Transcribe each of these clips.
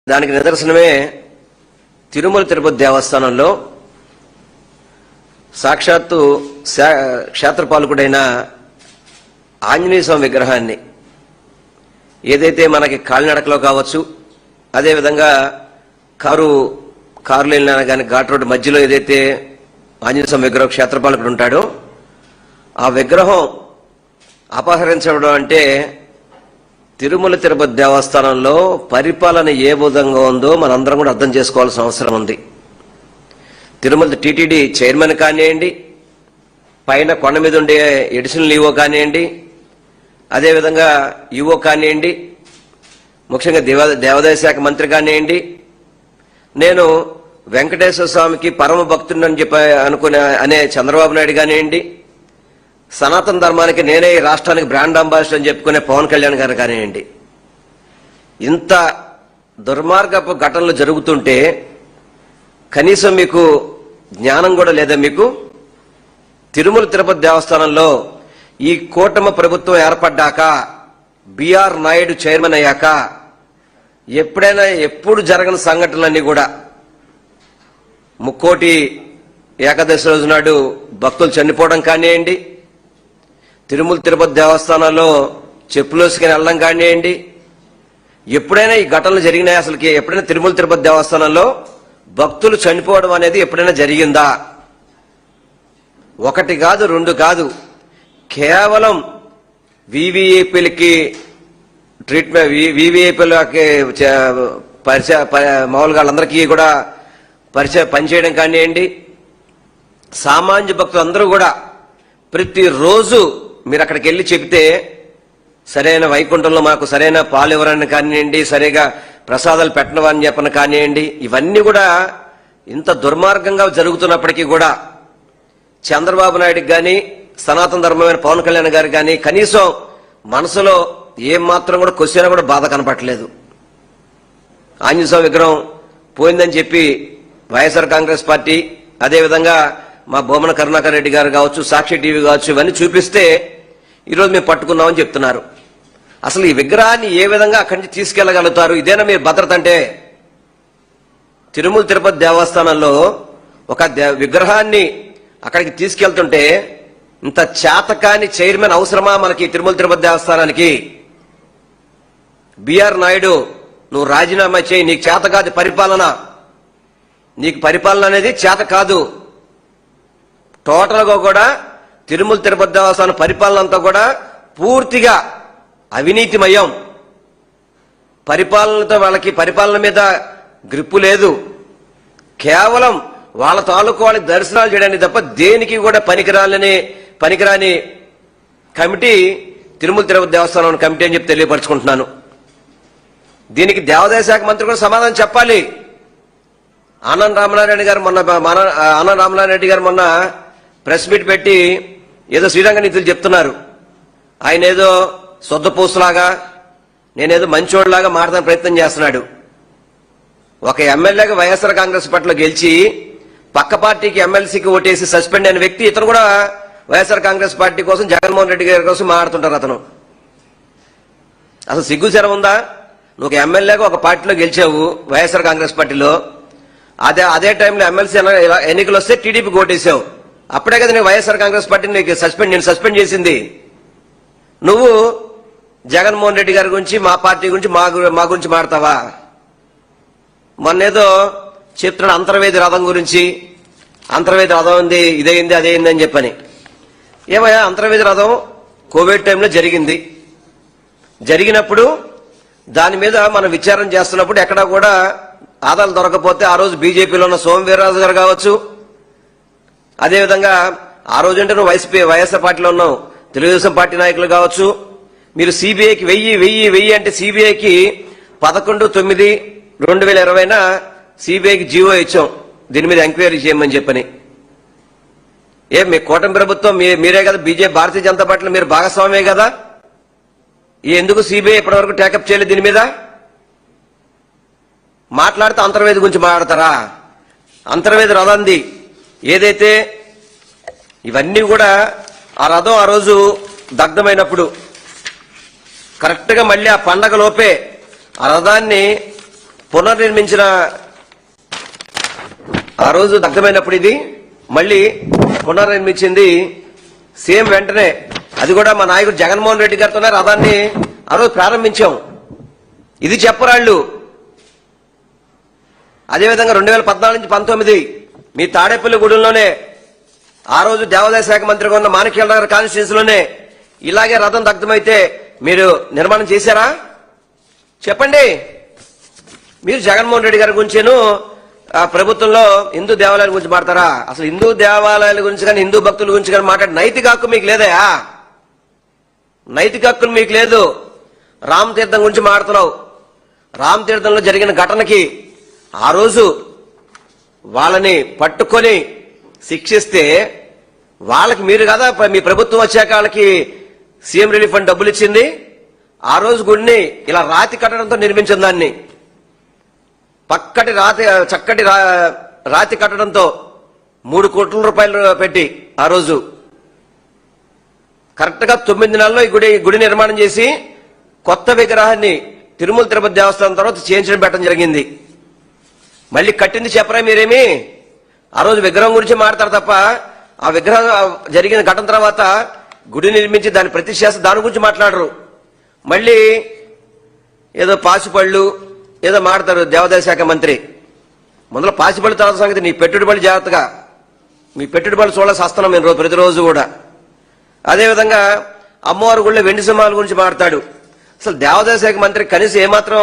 దానికి నిదర్శనమే తిరుమల తిరుపతి దేవస్థానంలో సాక్షాత్తు క్షేత్రపాలకుడైన ఆంజనేయ స్వామి విగ్రహాన్ని ఏదైతే మనకి కాలినడకలో కావచ్చు, అదేవిధంగా కారులో వెళ్ళినా కానీ ఘాట్ రోడ్డు మధ్యలో ఏదైతే ఆంజనేయ స్వామి విగ్రహం క్షేత్రపాలకుడు ఉంటాడో ఆ విగ్రహం అపహరించడం అంటే తిరుమల తిరుపతి దేవస్థానంలో పరిపాలన ఏ విధంగా ఉందో మనందరం కూడా అర్థం చేసుకోవాల్సిన అవసరం ఉంది. తిరుమల టీటీడీ చైర్మన్ కానివ్వండి, పైన కొండ మీద ఉండే ఎడిషనల్ ఈవో కానివ్వండి, అదేవిధంగా ఈవో కానివ్వండి, ముఖ్యంగా దేవాదాయ శాఖ మంత్రి కానివ్వండి, నేను వెంకటేశ్వర స్వామికి పరమ భక్తుడిని చెప్పి అనే చంద్రబాబు నాయుడు కానివ్వండి, సనాతన ధర్మానికి నేనే ఈ రాష్ట్రానికి బ్రాండ్ అంబాసిడర్ అని చెప్పుకునే పవన్ కళ్యాణ్ గారు కానివ్వండి, ఇంత దుర్మార్గపు ఘటనలు జరుగుతుంటే కనీసం మీకు జ్ఞానం కూడా లేదా? మీకు తిరుమల తిరుపతి దేవస్థానంలో ఈ కూటమి ప్రభుత్వం ఏర్పడ్డాక, బిఆర్ నాయుడు చైర్మన్ అయ్యాక ఎప్పుడు జరగని సంఘటనలన్నీ కూడా ముక్కోటి ఏకాదశి రోజు నాడు భక్తులు చనిపోవడం కానివ్వండి, తిరుమల తిరుపతి దేవస్థానంలో చెప్పులేసుకుని వెళ్ళడం కానివ్వండి, ఎప్పుడైనా ఈ ఘటనలు జరిగినాయి? అసలుకి ఎప్పుడైనా తిరుమల తిరుపతి దేవస్థానంలో భక్తులు చనిపోవడం అనేది ఎప్పుడైనా జరిగిందా? ఒకటి కాదు, రెండు కాదు, కేవలం వివిఐపీలకి ట్రీట్మెంట్, వివిఐపీలకి మామూలుగా వాళ్ళందరికీ కూడా పనిచేయడం కానివ్వండి, సామాన్య భక్తులు అందరూ కూడా ప్రతిరోజు మీరు అక్కడికి వెళ్ళి చెబితే సరైన వైకుంఠంలో మాకు సరైన పాలు ఇవ్వరని కానివ్వండి, సరిగా ప్రసాదాలు పెట్టనవని చెప్పని కానివ్వండి, ఇవన్నీ కూడా ఇంత దుర్మార్గంగా జరుగుతున్నప్పటికీ కూడా చంద్రబాబు నాయుడుకి కానీ, సనాతన ధర్మమైన పవన్ కళ్యాణ్ గారికి కానీ కనీసం మనసులో ఏం మాత్రం కూడా క్వశ్చన్ కూడా బాధ కనపట్లేదు. ఆంజనేయ స్వామి విగ్రహం పోయిందని చెప్పి వైఎస్ఆర్ కాంగ్రెస్ పార్టీ, అదేవిధంగా మా బొమ్మన కరుణాకర్ రెడ్డి గారు కావచ్చు, సాక్షి టీవీ కావచ్చు, ఇవన్నీ చూపిస్తే ఈరోజు మేము పట్టుకున్నామని చెప్తున్నారు. అసలు ఈ విగ్రహాన్ని ఏ విధంగా అక్కడి నుంచి తీసుకెళ్లగలుగుతారు? ఇదేనా మీరు భద్రత అంటే? తిరుమల తిరుపతి దేవస్థానంలో ఒక విగ్రహాన్ని అక్కడికి తీసుకెళ్తుంటే ఇంత చేతకాని చైర్మన్ అవసరమా మనకి తిరుమల తిరుపతి దేవస్థానానికి? బిఆర్ నాయుడు, నువ్వు రాజీనామా చేయి, నీకు చేత కాదు పరిపాలన, నీకు పరిపాలన అనేది చేత కాదు. టోటల్ గా కూడా తిరుమల తిరుపతి దేవస్థానం పరిపాలన అంతా కూడా పూర్తిగా అవినీతిమయం. పరిపాలనతో వాళ్ళకి పరిపాలన మీద గ్రిప్పు లేదు. కేవలం వాళ్ళ తాలూకు వాళ్ళకి దర్శనాలు చేయడానికి తప్ప దేనికి కూడా పనికిరాని కమిటీ తిరుమల తిరుపతి దేవస్థానం కమిటీ అని చెప్పి తెలియపరచుకుంటున్నాను. దీనికి దేవాదాయ శాఖ మంత్రి కూడా సమాధానం చెప్పాలి. ఆనంద రామనారాయణ గారు మొన్న ప్రెస్ మీట్ పెట్టి ఏదో శ్రీరంగ నీతులు చెప్తున్నారు. ఆయన ఏదో సొద్దపూసలాగా, నేనేదో మంచోడ్లాగా మాట్లాడే ప్రయత్నం చేస్తున్నాడు. ఒక ఎమ్మెల్యేగా వైఎస్ఆర్ కాంగ్రెస్ పార్టీలో గెలిచి పక్క పార్టీకి ఎమ్మెల్సీకి ఓటేసి సస్పెండ్ అయిన వ్యక్తి ఇతను కూడా వైఎస్ఆర్ కాంగ్రెస్ పార్టీ కోసం, జగన్మోహన్ రెడ్డి గారి కోసం మాట్లాడుతుంటారు. అతను అసలు సిగ్గుచరం ఉందా? నువ్వు ఒక ఎమ్మెల్యేగా ఒక పార్టీలో గెలిచావు వైఎస్ఆర్ కాంగ్రెస్ పార్టీలో, అదే టైంలో ఎమ్మెల్సీ ఎన్నికలు వస్తే టీడీపీకి ఓటేసావు. అప్పుడే కదా నేను వైఎస్ఆర్ కాంగ్రెస్ పార్టీని నేను సస్పెండ్ చేసింది. నువ్వు జగన్మోహన్ రెడ్డి గారి గురించి, మా పార్టీ గురించి, మా గురించి మాడతావా? మొన్నేదో చెప్తున్నాడు అంతర్వేది రథం గురించి, అంతర్వేది రథం ఉంది, ఇదైంది అదేంది అని చెప్పని. ఏమయ్యా, అంతర్వేది రథం కోవిడ్ టైంలో జరిగినప్పుడు దాని మీద మనం విచారణ చేస్తున్నప్పుడు ఎక్కడా కూడా ఆధారాలు దొరకపోతే ఆ రోజు బీజేపీలో ఉన్న సోమవీర్రాజు గారు కావచ్చు, అదేవిధంగా ఆ రోజు అంటే నువ్వు వైఎస్ఆర్ పార్టీలో ఉన్నావు, తెలుగుదేశం పార్టీ నాయకులు కావచ్చు, మీరు సిబిఐకి 1000 అంటే సిబిఐకి 11/9/2020 సిబిఐకి జీవో ఇచ్చాం దీని మీద ఎంక్వైరీ చేయమని చెప్పని. మీ కూటమి ప్రభుత్వం మీరే కదా, భారతీయ జనతా పార్టీలో మీరు భాగస్వామే కదా, ఎందుకు సిబిఐ ఇప్పటివరకు టేకప్ చేయలేదు దీని మీద? మాట్లాడితే అంతర్వేది గురించి మాట్లాడతారా? అంతర్వేది రథంది ఏదైతే ఇవన్నీ కూడా ఆ రథం ఆ రోజు దగ్ధమైనప్పుడు కరెక్ట్ గా మళ్ళీ ఆ పండగ లోపే ఆ రథాన్ని పునర్నిర్మించిన ఆ రోజు దగ్ధమైనప్పుడు ఇది మళ్ళీ పునర్నిర్మించింది సీఎం వెంటనే. అది కూడా మా నాయకుడు జగన్మోహన్ రెడ్డి గారితోనే రథాన్ని ఆ రోజు ప్రారంభించాం. ఇది చెప్పరాళ్ళు. అదేవిధంగా 2014 నుంచి 19 మీ తాడేపల్లి గూడెంలోనే ఆ రోజు దేవాదాయ శాఖ మంత్రిగా ఉన్న మాణిక్యాల నగర్ కాన్స్టిట్యూన్సీలోనే ఇలాగే రథం దగ్ధమైతే మీరు నిర్మాణం చేశారా? చెప్పండి. మీరు జగన్మోహన్ రెడ్డి గారి గురించేను ప్రభుత్వంలో హిందూ దేవాలయాల గురించి మాట్లాడతారా? అసలు హిందూ దేవాలయాల గురించి కానీ హిందూ భక్తుల గురించి కానీ మాట్లాడే నైతిక హక్కు మీకు లేదయా? నైతిక హక్కు మీకు లేదు. రామ్ తీర్థం గురించి మాట్లాడుతున్నావు. రామ్ తీర్థంలో జరిగిన ఘటనకి ఆ రోజు వాళ్ళని పట్టుకొని శిక్షిస్తే వాళ్ళకి మీరు కదా మీ ప్రభుత్వం వచ్చాక వాళ్ళకి సీఎం రిలీఫ్ ఫండ్ డబ్బులు ఇచ్చింది. ఆ రోజు గుడిని ఇలా రాతి కట్టడంతో నిర్మించిన దాన్ని చక్కటి రాతి కట్టడంతో 3 కోట్ల రూపాయలు పెట్టి ఆ రోజు కరెక్ట్ గా 9 నెలల్లో ఈ గుడి నిర్మాణం చేసి కొత్త విగ్రహాన్ని తిరుమల తిరుపతి దేవస్థానం తర్వాత చేయించడం పెట్టడం జరిగింది. మళ్ళీ కట్టింది చెప్పరా మీరేమి? ఆ రోజు విగ్రహం గురించి మాట్లాడతారు తప్ప ఆ విగ్రహం జరిగిన ఘటన తర్వాత గుడి నిర్మించి దాని ప్రతిష్ఠ దాని గురించి మాట్లాడరు. మళ్ళీ ఏదో పాసిపళ్ళు ఏదో మాడతారు దేవాదాయ శాఖ మంత్రి. ముందులో పాసిపళ్ళు తర్వాత సంగతి నీ పెట్టుబడి జాగ్రత్తగా, మీ పెట్టుబడి చూడాల్సి వస్తున్నాం మేము ప్రతిరోజు కూడా. అదేవిధంగా అమ్మవారి గుళ్ళ వెండి సింహాల గురించి మాట్లాడు. అసలు దేవాదాయ శాఖ మంత్రి కనీసం ఏమాత్రం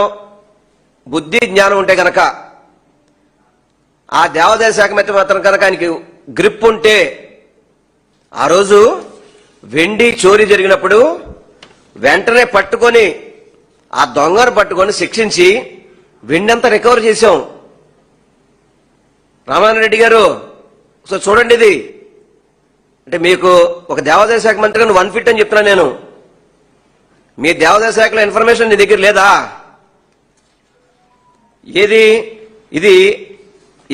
బుద్ధి జ్ఞానం ఉంటే గనక ఆ దేవాదాయ శాఖ మంత్రి మాత్రం కనుక ఆయనకి గ్రిప్ ఉంటే ఆ రోజు వెండి చోరీ జరిగినప్పుడు వెంటనే పట్టుకొని ఆ దొంగను పట్టుకొని శిక్షించి వెండి అంతా రికవర్ చేశాం. రామారాయణ రెడ్డి గారు సో చూడండి, ఇది అంటే మీకు ఒక దేవాదాయ శాఖ మంత్రిగా నువ్వు అన్ఫిట్ అని చెప్తున్నా నేను. మీ దేవాదాయ శాఖలో ఇన్ఫర్మేషన్ నీ దగ్గర లేదా? ఏది ఇది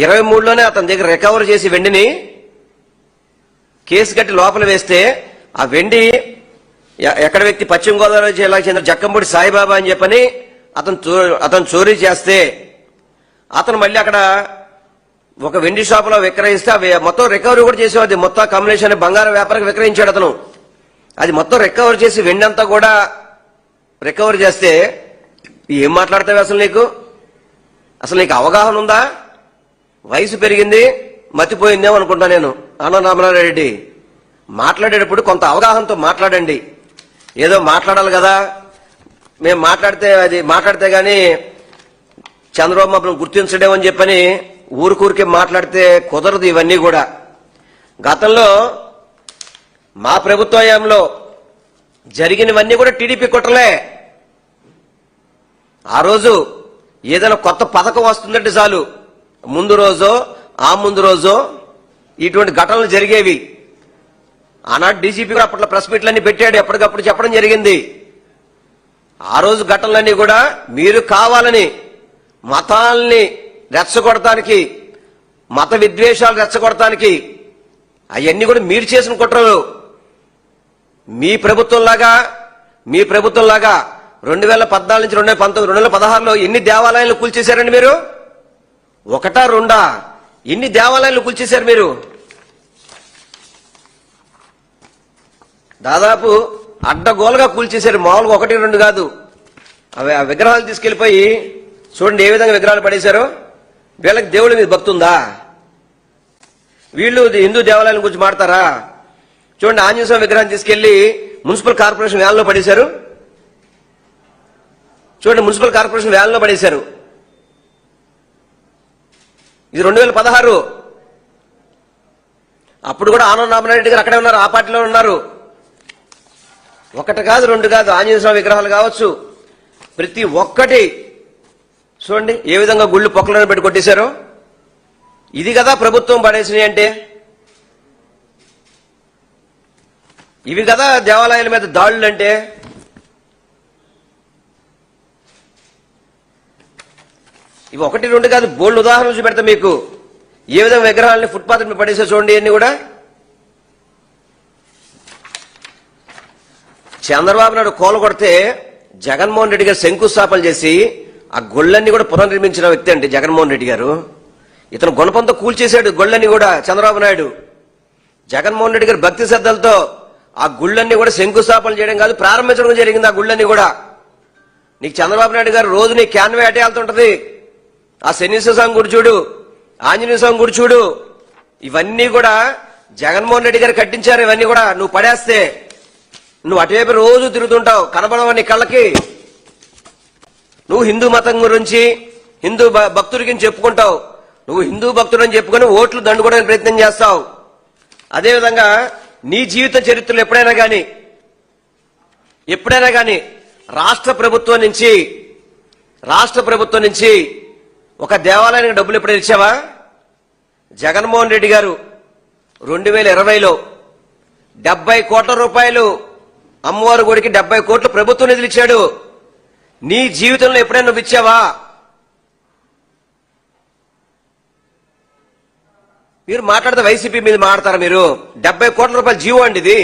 23లోనే అతని దగ్గర రికవర్ చేసి వెండిని కేసు కట్టి లోపల వేస్తే ఆ వెండి ఎక్కడ వ్యక్తి పశ్చిమ గోదావరి జిల్లాకు చెందిన జక్కంపూడి సాయిబాబా అని చెప్పని అతను చోరీ చేస్తే అతను మళ్ళీ అక్కడ ఒక వెండి షాపులో విక్రయిస్తే మొత్తం రికవరీ కూడా చేసేవాది. మొత్తం కాంబినేషన్ బంగారం వ్యాపారికి విక్రయించాడు అతను. అది మొత్తం రికవర్ చేసి వెండి అంతా కూడా రికవర్ చేస్తే ఏం మాట్లాడతావు అసలు నీకు? అసలు నీకు అవగాహన ఉందా? వయసు పెరిగింది మతిపోయిందేమో అనుకుంటా నేను. ఆనంద రామనారాయణ మాట్లాడేటప్పుడు కొంత అవగాహనతో మాట్లాడండి. ఏదో మాట్లాడాలి కదా, మేము మాట్లాడితే గాని చంద్రబాబు మమ్మల్ని గుర్తించడేమని చెప్పని ఊరికే మాట్లాడితే కుదరదు. ఇవన్నీ కూడా గతంలో మా ప్రభుత్వ హయాంలో జరిగినవన్నీ కూడా టీడీపీ కుట్రలే. ఆ రోజు ఏదైనా కొత్త పథకం వస్తుందంటే చాలు ముందు రోజో ఆ ముందు రోజో ఇటువంటి ఘటనలు జరిగేవి. ఆనాడు డీజీపీ కూడా అప్పట్లో ప్రెస్ మీట్లన్నీ పెట్టాడు, ఎప్పటికప్పుడు చెప్పడం జరిగింది. ఆ రోజు ఘటనలన్నీ కూడా మీరు కావాలని మతాల్ని రెచ్చగొడటానికి, మత విద్వేషాలు రెచ్చగొడటానికి అవన్నీ కూడా మీరు చేసిన కుట్రలు. మీ ప్రభుత్వంలాగా 2014 నుంచి 2019, 2016లో ఎన్ని దేవాలయాలు కూల్చేశారండి మీరు? ఒకటా రెండా? ఎన్ని దేవాలయాలు కూల్చేశారు మీరు? దాదాపు అడ్డగోలుగా కూల్చేశారు. మామూలుగా 1, 2 కాదు. అవి ఆ విగ్రహాలు తీసుకెళ్లిపోయి చూడండి ఏ విధంగా విగ్రహాలు పడేశారో. వీళ్ళకి దేవుడి మీద భక్తి ఉందా? వీళ్ళు హిందూ దేవాలయాల గురించి మాడతారా? చూడండి ఆంజనేయ స్వామి విగ్రహాన్ని తీసుకెళ్లి మున్సిపల్ కార్పొరేషన్ వ్యాన్లో పడేశారు. చూడండి మున్సిపల్ కార్పొరేషన్ వ్యాన్లో పడేశారు. ఇది 2016. అప్పుడు కూడా ఆనంద రామనారాయణ గారు అక్కడే ఉన్నారు, ఆ పార్టీలో ఉన్నారు. 1 కాదు 2 కాదు ఆంజనేయ స్వామి విగ్రహాలు కావచ్చు, ప్రతి ఒక్కటి చూడండి ఏ విధంగా గుళ్ళు పొక్కలను పెట్టి కొట్టేశారో. ఇది కదా ప్రభుత్వం పడేసినాయి అంటే. ఇవి కదా దేవాలయాల మీద దాడులు అంటే. ఇవి 1, 2 కాదు బోల్డ్ ఉదాహరణలు చూపెడతా మీకు. ఏ విధంగా విగ్రహాలని ఫుట్పాత్ మీద పడేసా చూడండి. అన్ని కూడా చంద్రబాబు నాయుడు కోల కొడితే జగన్మోహన్ రెడ్డి గారు శంకుస్థాపన చేసి ఆ గుళ్ళన్నీ కూడా పునర్నిర్మించిన వ్యక్తి అండి జగన్మోహన్ రెడ్డి గారు. ఇతను గుణపంతో కూల్చేశాడు గుళ్ళన్నీ కూడా చంద్రబాబు నాయుడు. జగన్మోహన్ రెడ్డి గారు భక్తి శ్రద్ధలతో ఆ గుళ్ళన్నీ కూడా శంకుస్థాపన చేయడం కాదు, ప్రారంభించడం జరిగింది ఆ గుళ్ళన్నీ కూడా. నీకు చంద్రబాబు నాయుడు గారు రోజు నీ క్యాన్వే అటే వెళ్తుంటది. ఆ శనీశ్వర స్వామి గుడి చూడు, ఆంజనేయ స్వామి గుడి చూడు, ఇవన్నీ కూడా జగన్మోహన్ రెడ్డి గారు కట్టించారు. ఇవన్నీ కూడా నువ్వు పడేస్తే నువ్వు అటువైపు రోజు తిరుగుతుంటావు, కనబడవ నీ కళ్ళకి. నువ్వు హిందూ మతం గురించి హిందూ భక్తుడికి చెప్పుకుంటావు, నువ్వు హిందూ భక్తుడు అని చెప్పుకొని ఓట్లు దండుకోవడానికి ప్రయత్నం చేస్తావు. అదేవిధంగా నీ జీవిత చరిత్రలో ఎప్పుడైనా కానీ రాష్ట్ర ప్రభుత్వం నుంచి ఒక దేవాలయానికి డబ్బులు ఎప్పుడైనా ఇచ్చావా? జగన్మోహన్ రెడ్డి గారు 2020లో 70 కోట్ల రూపాయలు అమ్మవారి గుడికి 70 కోట్లు ప్రభుత్వం నిధులు ఇచ్చాడు. నీ జీవితంలో ఎప్పుడైనా నువ్వు ఇచ్చావా? మీరు మాట్లాడితే వైసీపీ మీద మాట్లాడతారా? మీరు 70 కోట్ల రూపాయల జీవో అండి ఇది.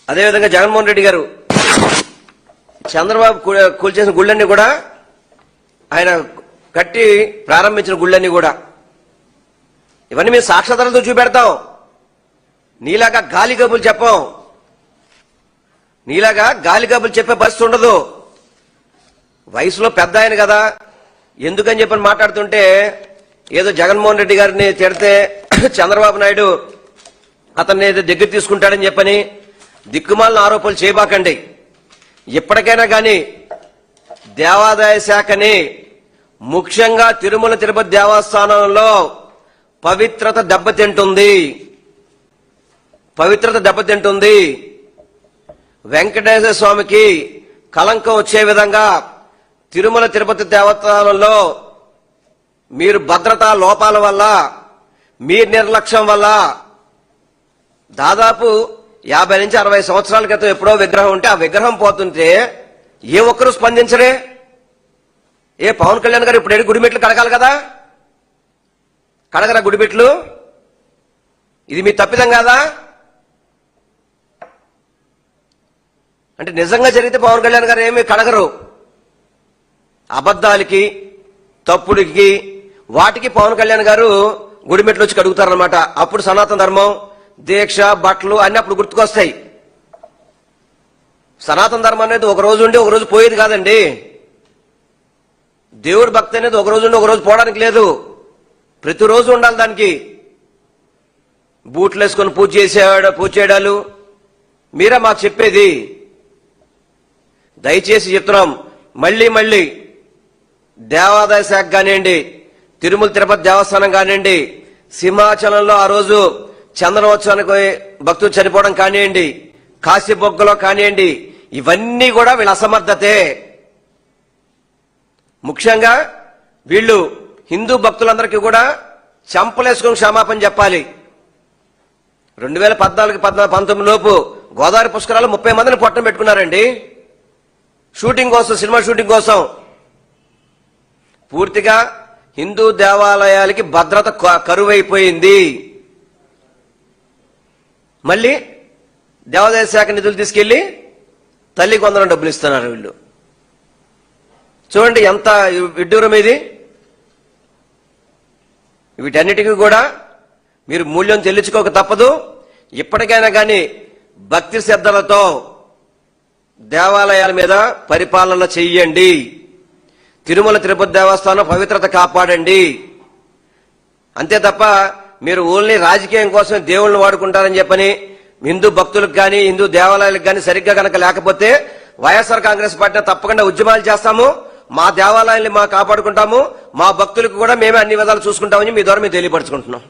అదేవిధంగా జగన్మోహన్ రెడ్డి గారు చంద్రబాబు కూల్చేసిన గుళ్ళన్నీ కూడా, ఆయన కట్టి ప్రారంభించిన గుళ్ళన్నీ కూడా, ఇవన్నీ మేము సాక్షాధారాలతో చూపెడతాం. నీలాగా గాలి కబుర్లు చెప్పాం, నీలాగా గాలి కబుర్లు చెప్పే పరిస్థితి ఉండదు. వయసులో పెద్ద ఆయన కదా, ఎందుకని చెప్పని మాట్లాడుతుంటే ఏదో జగన్మోహన్ రెడ్డి గారిని తిడితే చంద్రబాబు నాయుడు అతన్ని ఏదో దగ్గర తీసుకుంటాడని చెప్పని దిక్కుమాలిన ఆరోపణలు చేయబాకండి. ఇప్పటికైనా కానీ దేవాదాయ శాఖని, ముఖ్యంగా తిరుమల తిరుపతి దేవస్థానంలో పవిత్రత దెబ్బతింటుంది. వెంకటేశ్వర స్వామికి కళంకం వచ్చే విధంగా తిరుమల తిరుపతి దేవస్థానంలో మీరు భద్రతా లోపాల వల్ల, మీ నిర్లక్ష్యం వల్ల దాదాపు 50 నుంచి 60 సంవత్సరాల క్రితం ఎప్పుడో విగ్రహం ఉంటే ఆ విగ్రహం పోతుంటే ఏ ఒక్కరూ స్పందించరే. పవన్ కళ్యాణ్ గారు ఇప్పుడు గుడిమెట్లు కడగాలి కదా, కడగరా గుడిమెట్లు? ఇది మీ తప్పిదం కాదా? అంటే నిజంగా జరిగితే పవన్ కళ్యాణ్ గారు ఏమీ కడగరు. అబద్ధాలకి, తప్పుడికి, వాటికి పవన్ కళ్యాణ్ గారు గుడిమెట్లు వచ్చి కడుగుతారనమాట. అప్పుడు సనాతన ధర్మం, దీక్ష, బట్టలు అన్ని అప్పుడు గుర్తుకొస్తాయి. సనాతన ధర్మం అనేది ఒక రోజు ఉండి ఒక రోజు పోయేది కాదండి. దేవుడి భక్తి అనేది ఒక రోజు ఉండి ఒక రోజు పోవడానికి లేదు, ప్రతిరోజు ఉండాలి. దానికి బూట్లు వేసుకొని పూజ చేయడాలు మీరే మాకు చెప్పేది. దయచేసి చెప్తున్నాం, మళ్ళీ దేవాదాయ శాఖ కానివ్వండి, తిరుమల తిరుపతి దేవస్థానం కానివ్వండి, సింహాచలంలో ఆ రోజు చంద్రోత్సవానికి భక్తులు చనిపోవడం కానివ్వండి, కాశీబొగ్గలో కానివ్వండి, ఇవన్నీ కూడా వీళ్ళ అసమర్థతే. ముఖ్యంగా వీళ్ళు హిందూ భక్తులందరికీ కూడా చంపలేసుకుని క్షమాపణ చెప్పాలి. 2014-19 లోపు గోదావరి పుష్కరాలు 30 మందిని పొట్టం పెట్టుకున్నారండి షూటింగ్ కోసం, సినిమా షూటింగ్ కోసం. పూర్తిగా హిందూ దేవాలయాలకి భద్రత కరువైపోయింది. మళ్ళీ దేవాదాయ శాఖ నిధులు తీసుకెళ్లి తల్లికి 100 డబ్బులు ఇస్తున్నారు వీళ్ళు. చూడండి ఎంత విడ్డూరం ఇది. వీటన్నిటికీ కూడా మీరు మూల్యం చెల్లించుకోక తప్పదు. ఇప్పటికైనా కానీ భక్తి శ్రద్ధలతో దేవాలయాల మీద పరిపాలన చెయ్యండి. తిరుమల తిరుపతి దేవస్థానం పవిత్రత కాపాడండి. అంతే తప్ప మీరు ఓన్లీ రాజకీయం కోసం దేవుళ్ళని వాడుకుంటారని చెప్పని హిందూ భక్తులకు కానీ హిందూ దేవాలయాలకు కానీ సరిగ్గా కనుక లేకపోతే వైఎస్ఆర్ కాంగ్రెస్ పార్టీ తప్పకుండా ఉద్యమాలు చేస్తాము. మా దేవాలయాల్ని మా కాపాడుకుంటాము, మా భక్తులకు కూడా మేమే అన్ని విధాలు చూసుకుంటామని మీ ద్వారా మేము తెలియపరచుకుంటున్నాం.